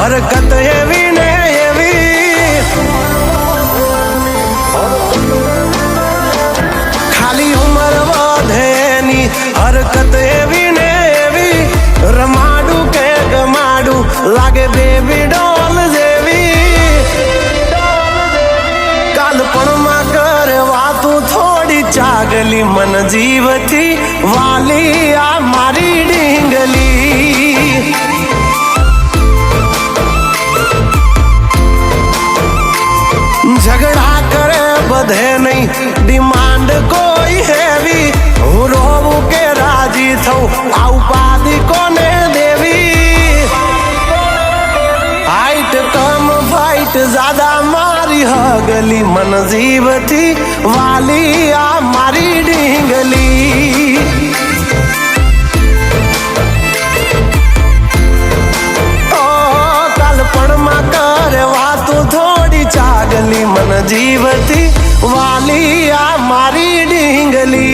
હરકત એવી ને એવી, ખાલી ઉંમર વધે એની હરકત એવી ને એવી, રમાડું કે ગમાડું લાગે બેબી ડોલ જેવી, કાલપણમાં કરે વાતું થોડી ચાગલી મન જીવથી વાલી આ મારી ડીંગલી, ઝઘડા કરે બધે નહીં ડિમાન્ડ કોઈ હેવી, હું રોવું કે રાજી થઉં આ ઉપાધિ કોને દેવી, હાઈટ કમ ફાઈટ જ્યાદા મારી હગલી મન જીવથી વાલી આ મારી ડીંગલી, કાલપણમાં કરે વાતું થોડી ચાગલી મન જીવથી વાલી આ મારી ડીંગલી,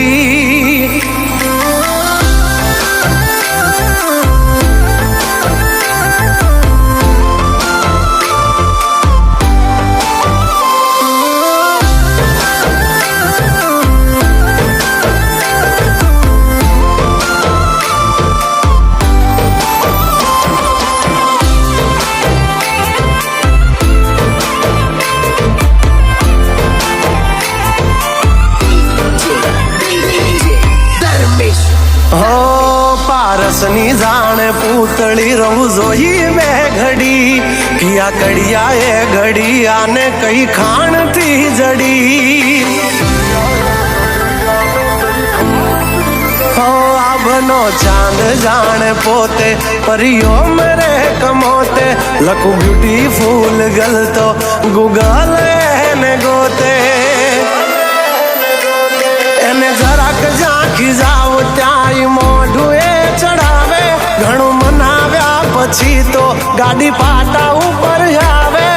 પારસની જાણે પૂતળી રહું જોઈ બે ઘડી, કિયા કડિયા એ ઘડિયાને કઈ ખાણથી જડી, આભનો ચાંદ જાણે પોતે પરિયો મેરે કમોતે, લખું બ્યુટીફુલ ગલ તો ગૂગલ એને ગોતે, એને જરાક ઝાંખી જાવ ત્યાં મોઢું એ ચડાવે, ઘણું મનાવ્યા પછી તો ગાડી પાટા ઉપર આવે,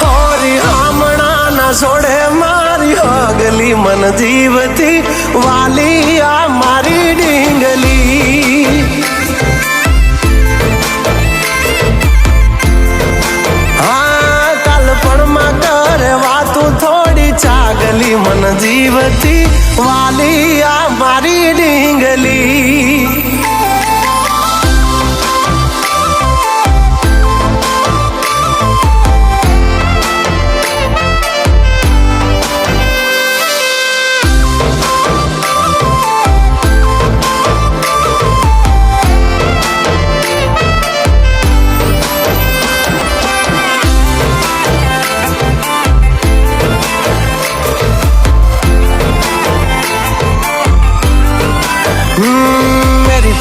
હોરી આમણા ના છોડે મારી હગલી મન જીવથી વાલી આ મારી ડીંગલી, હા કાલપણમાં કરે વાતું થોડી ચાગલી મન જીવથી વાલી આ મારી ડીંગલી,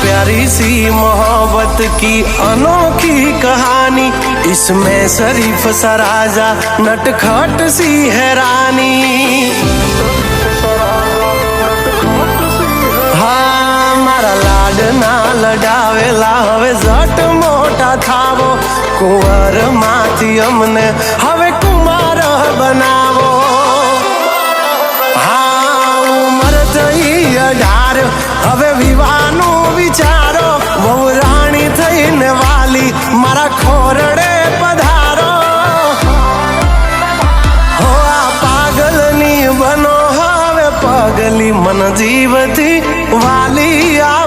प्यारी सी मोहब्बत की अनोखी कहानी, इसमें शरीफ सा राजा नटखट सी है रानी, हाँ मारा लाडना लडावेला हवे जट मोटा थावो, कुंवर माथी अमने हवे कुमार बनावो, हाँ उमर थई 18 हवे विवाहનું વિચારો, વહુ રાણી થઈને વાલી મારા ખોરડે પધારો, હો આ પાગલની બનો હવે પગલી મન જીવથી વાલી આ